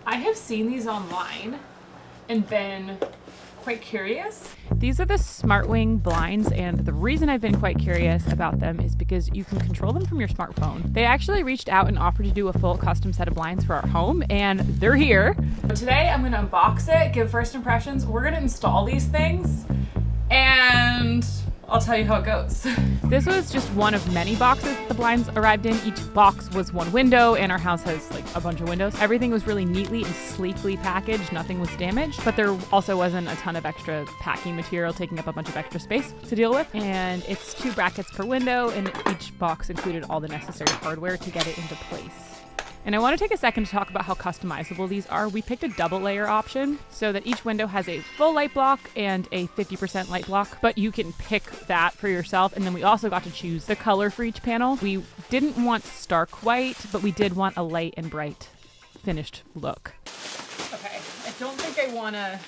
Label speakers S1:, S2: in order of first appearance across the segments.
S1: I have seen these online and been quite curious. These are the SmartWing blinds, and the reason I've been quite curious about them is because you can control them from your smartphone. They actually reached out and offered to do a full custom set of blinds for our home, and they're here. Today I'm gonna unbox it, give first impressions. We're gonna install these things, and I'll tell you how it goes. This was just one of many boxes the blinds arrived in. Each box was one window, and our house has like a bunch of windows. Everything was really neatly and sleekly packaged. Nothing was damaged, but there also wasn't a ton of extra packing material taking up a bunch of extra space to deal with. And it's 2 brackets per window, and each box included all the necessary hardware to get it into place. And I want to take a second to talk about how customizable these are. We picked a double layer option so that each window has a full light block and a 50% light block, but you can pick that for yourself. And then we also got to choose the color for each panel. We didn't want stark white, but we did want a light and bright finished look. Okay, I don't think I want to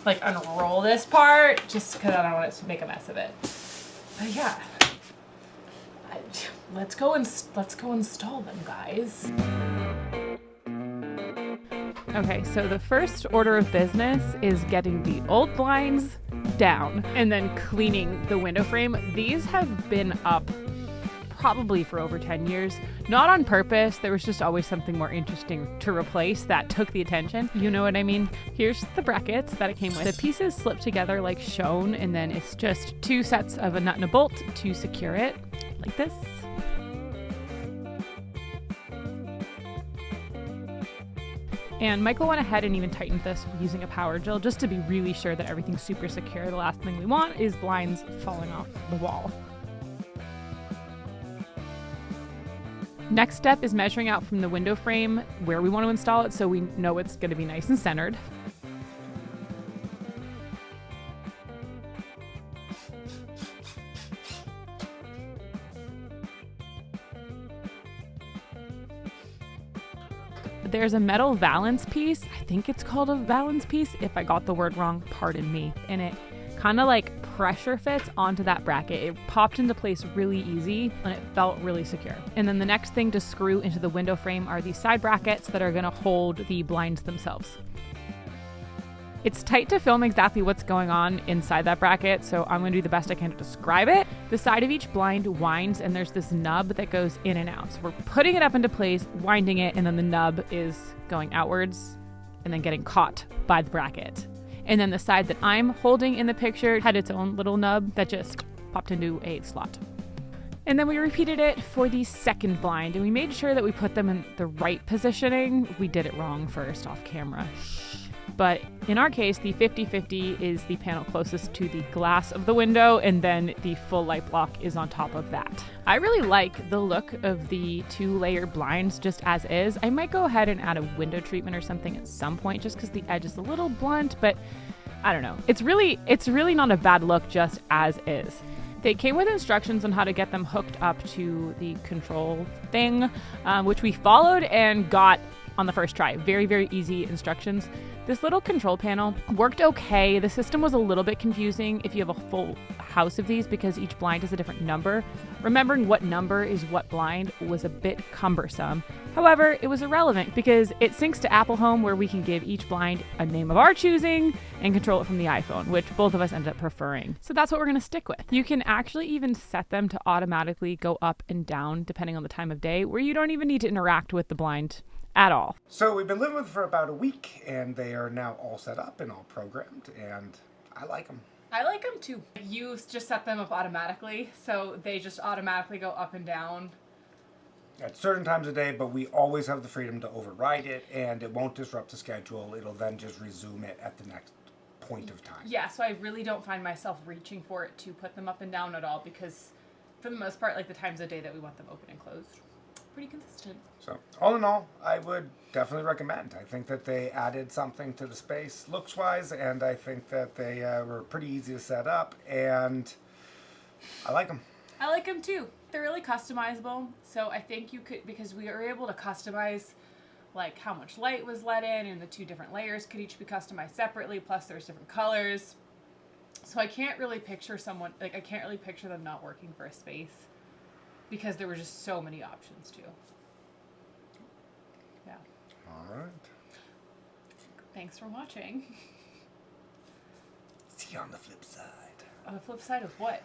S1: like unroll this part just because I don't want it to make a mess of it. But yeah. Let's go install them, guys. Okay, so the first order of business is getting the old blinds down and then cleaning the window frame. These have been up probably for over 10 years. Not on purpose. There was just always something more interesting to replace that took the attention. You know what I mean? Here's the brackets that it came with. The pieces slip together like shown, and then it's just 2 sets of a nut and a bolt to secure it, like this. And Michael went ahead and even tightened this using a power drill just to be really sure that everything's super secure. The last thing we want is blinds falling off the wall. Next step is measuring out from the window frame where we want to install it so we know it's going to be nice and centered. There's a metal valance piece. I think it's called a valance piece. If I got the word wrong, pardon me. And it kind of like pressure fits onto that bracket. It popped into place really easy and it felt really secure. And then the next thing to screw into the window frame are these side brackets that are going to hold the blinds themselves. It's tight to film exactly what's going on inside that bracket, so I'm going to do the best I can to describe it. The side of each blind winds, and there's this nub that goes in and out. So we're putting it up into place, winding it, and then the nub is going outwards and then getting caught by the bracket. And then the side that I'm holding in the picture had its own little nub that just popped into a slot. And then we repeated it for the second blind, and we made sure that we put them in the right positioning. We did it wrong first off camera. But in our case, the 50-50 is the panel closest to the glass of the window, and then the full light block is on top of that. I really like the look of the 2-layer blinds just as is. I might go ahead and add a window treatment or something at some point just because the edge is a little blunt, but I don't know. It's really not a bad look just as is. They came with instructions on how to get them hooked up to the control thing, which we followed and got on the first try. Very, very easy instructions. This little control panel worked okay. The system was a little bit confusing if you have a full house of these because each blind is a different number. Remembering what number is what blind was a bit cumbersome. However, it was irrelevant because it syncs to Apple Home where we can give each blind a name of our choosing and control it from the iPhone, which both of us ended up preferring. So that's what we're going to stick with. You can actually even set them to automatically go up and down depending on the time of day, where you don't even need to interact with the blind at all.
S2: So we've been living with them for about a week, and they are now all set up and all programmed, and I like them.
S1: I like them too. You just set them up automatically, so they just automatically go up and down
S2: At certain times of day, but we always have the freedom to override it, and it won't disrupt the schedule. It'll then just resume it at the next point of time.
S1: Yeah, so I really don't find myself reaching for it to put them up and down at all because for the most part, like the times of day that we want them open and closed, pretty consistent.
S2: So, all in all, I would definitely recommend. I think that they added something to the space looks-wise, and I think that they were pretty easy to set up, and I like them.
S1: I like them too. They're really customizable, so I think you could, because we were able to customize like how much light was let in, and the 2 different layers could each be customized separately, plus there's different colors. So I can't really picture them not working for a space because there were just so many options too. Yeah.
S2: All right.
S1: Thanks for watching.
S2: See you on the flip side.
S1: On the flip side of what?